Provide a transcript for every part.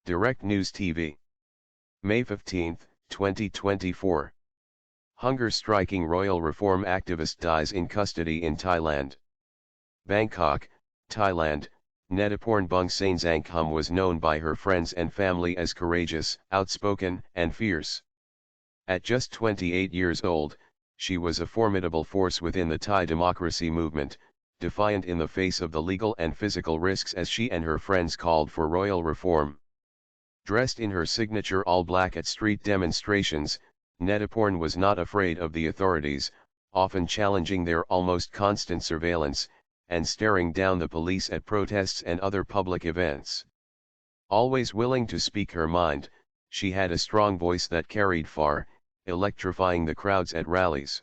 Direct News TV. May 15, 2024. Hunger-striking royal reform activist dies in custody in Thailand. Bangkok, Thailand. Netaporn Bungsangkham was known by her friends and family as courageous, outspoken, and fierce. At just 28 years old, she was a formidable force within the Thai democracy movement, defiant in the face of the legal and physical risks as she and her friends called for royal reform. Dressed in her signature all-black at street demonstrations, Netaporn was not afraid of the authorities, often challenging their almost constant surveillance, and staring down the police at protests and other public events. Always willing to speak her mind, she had a strong voice that carried far, electrifying the crowds at rallies.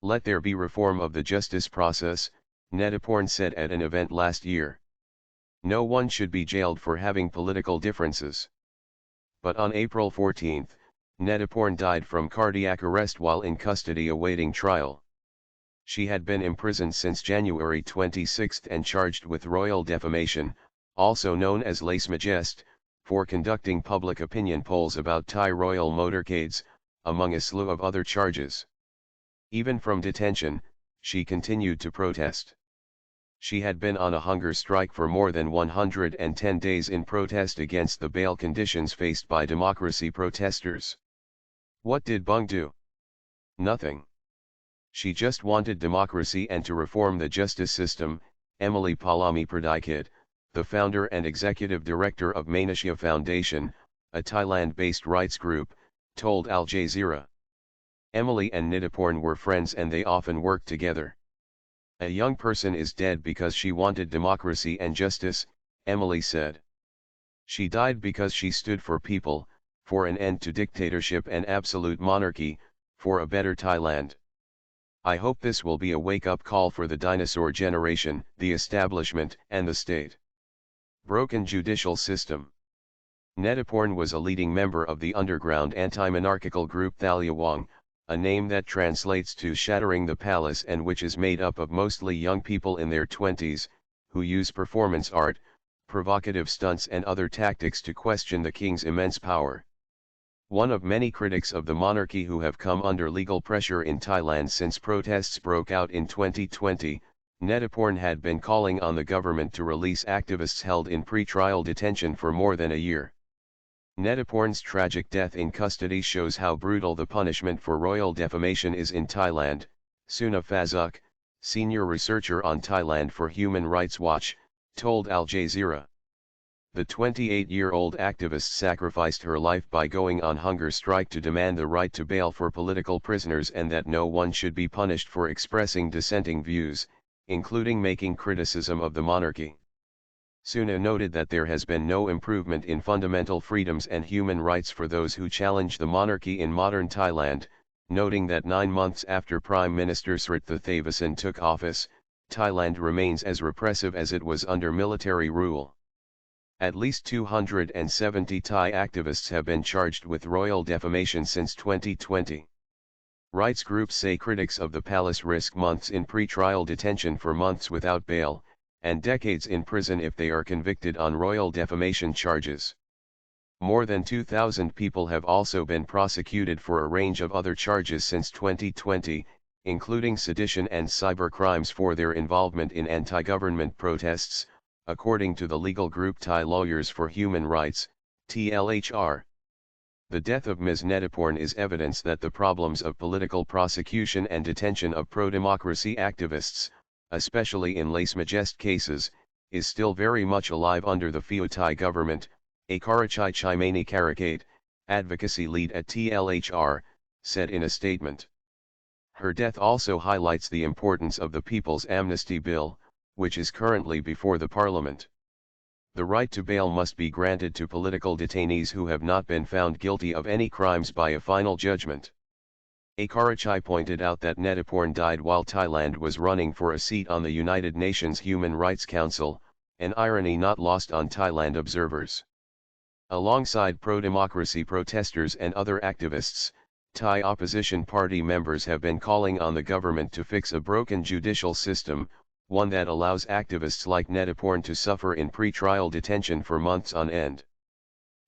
"Let there be reform of the justice process," Netaporn said at an event last year. "No one should be jailed for having political differences." But on April 14, Netaporn died from cardiac arrest while in custody awaiting trial. She had been imprisoned since January 26 and charged with royal defamation, also known as lèse-majesté, for conducting public opinion polls about Thai royal motorcades, among a slew of other charges. Even from detention, she continued to protest. She had been on a hunger strike for more than 110 days in protest against the bail conditions faced by democracy protesters. What did Bung do? Nothing. She just wanted democracy and to reform the justice system, Emily Palami Pradikit, the founder and executive director of Manusia Foundation, a Thailand-based rights group, told Al Jazeera. Emily and Netaporn were friends and they often worked together. "A young person is dead because she wanted democracy and justice," Emily said. "She died because she stood for people, for an end to dictatorship and absolute monarchy, for a better Thailand. I hope this will be a wake-up call for the dinosaur generation, the establishment, and the state." Broken judicial system. Netaporn was a leading member of the underground anti-monarchical group Thalyawang, a name that translates to shattering the palace and which is made up of mostly young people in their 20s, who use performance art, provocative stunts and other tactics to question the king's immense power. One of many critics of the monarchy who have come under legal pressure in Thailand since protests broke out in 2020, Netaporn had been calling on the government to release activists held in pre-trial detention for more than a year. Netaporn's tragic death in custody shows how brutal the punishment for royal defamation is in Thailand, Suna Fazuk, senior researcher on Thailand for Human Rights Watch, told Al Jazeera. The 28-year-old activist sacrificed her life by going on hunger strike to demand the right to bail for political prisoners and that no one should be punished for expressing dissenting views, including making criticism of the monarchy. Suna noted that there has been no improvement in fundamental freedoms and human rights for those who challenge the monarchy in modern Thailand, noting that 9 months after Prime Minister Srettha Thavisin took office, Thailand remains as repressive as it was under military rule. At least 270 Thai activists have been charged with royal defamation since 2020. Rights groups say critics of the palace risk months in pre-trial detention for months without bail, and decades in prison if they are convicted on royal defamation charges. More than 2,000 people have also been prosecuted for a range of other charges since 2020, including sedition and cybercrimes for their involvement in anti-government protests, according to the legal group Thai Lawyers for Human Rights, TLHR. The death of Ms. Netaporn is evidence that the problems of political prosecution and detention of pro-democracy activists, especially in lèse-majesté cases, is still very much alive under the Pheu Thai government, Akarachai Chimani Karakate, advocacy lead at TLHR, said in a statement. Her death also highlights the importance of the People's Amnesty Bill, which is currently before the parliament. The right to bail must be granted to political detainees who have not been found guilty of any crimes by a final judgment. Akarachai pointed out that Netaporn died while Thailand was running for a seat on the United Nations Human Rights Council, an irony not lost on Thailand observers. Alongside pro-democracy protesters and other activists, Thai opposition party members have been calling on the government to fix a broken judicial system, one that allows activists like Netaporn to suffer in pre-trial detention for months on end.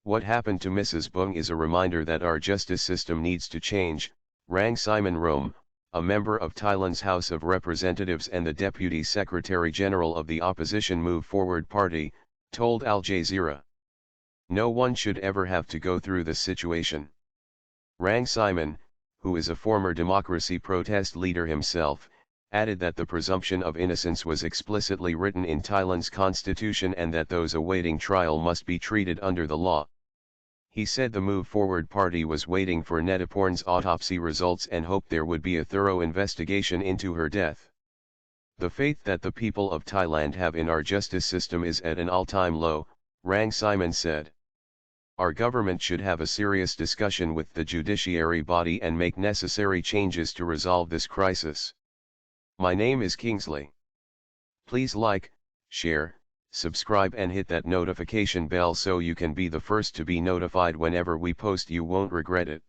What happened to Mrs. Bung is a reminder that our justice system needs to change, Rang Simon Rome, a member of Thailand's House of Representatives and the Deputy Secretary General of the opposition Move Forward Party, told Al Jazeera. No one should ever have to go through this situation. Rang Simon, who is a former democracy protest leader himself, added that the presumption of innocence was explicitly written in Thailand's constitution and that those awaiting trial must be treated under the law. He said the Move Forward Party was waiting for Netiporn's autopsy results and hoped there would be a thorough investigation into her death. The faith that the people of Thailand have in our justice system is at an all-time low, Rang Simon said. Our government should have a serious discussion with the judiciary body and make necessary changes to resolve this crisis. My name is Kingsley. Please like, share, subscribe and hit that notification bell so you can be the first to be notified whenever we post. You won't regret it.